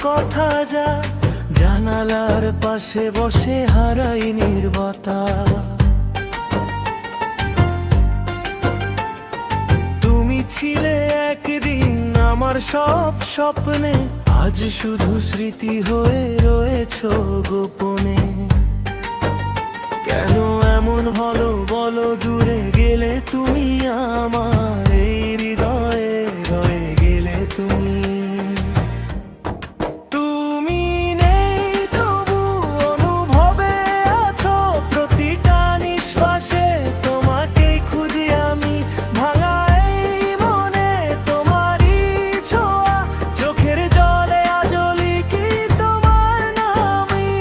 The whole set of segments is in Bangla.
কথা যা জানালার পাশে বসে হারাই নীরবতা। তুমি ছিলে একদিন আমার সব স্বপ্নে, আজ শুধু স্মৃতি হয়ে রয়েছো গোপনে। কেন এমন হলো বলো, দূরে গেলে তুমি আমার এই হৃদয়ে রয়ে গেলে তুমি। তুমি নেই তবু অনুভবে আছো, প্রতিটা নিঃশ্বাসে তোমাকেই খুঁজি আমি। ভাঙা এই মনে তোমারই ছোঁয়া, চোখের জলে আজ লিখি তোমার নামই।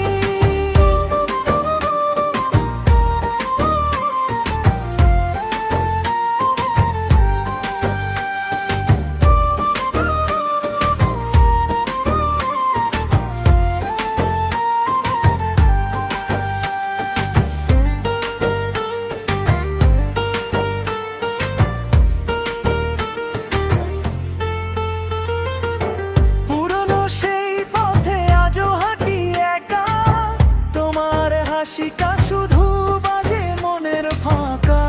শিকা শুধু বাজে মনের ফাঁকা,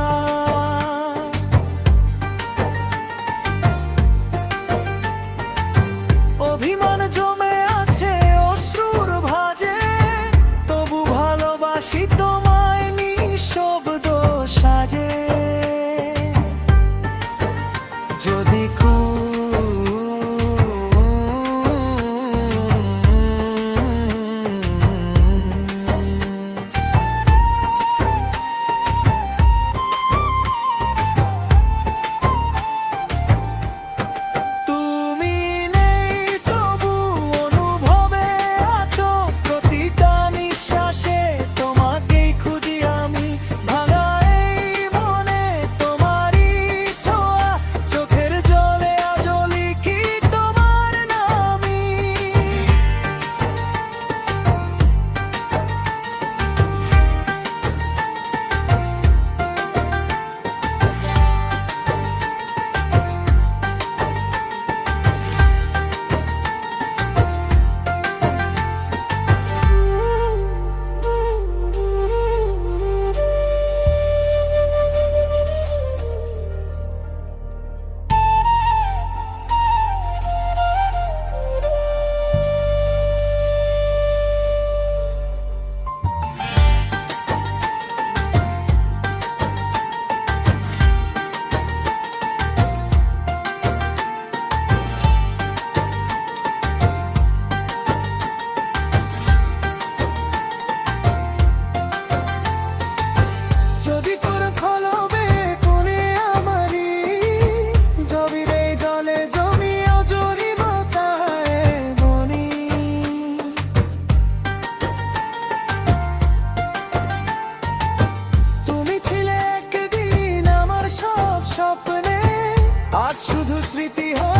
অভিমান জমে আছে অশ্রুর ভাঁজে, তবু ভালোবাসি তোমায় নিঃশব্দ সাজে। যদি আজ শুধু স্মৃতি হয়।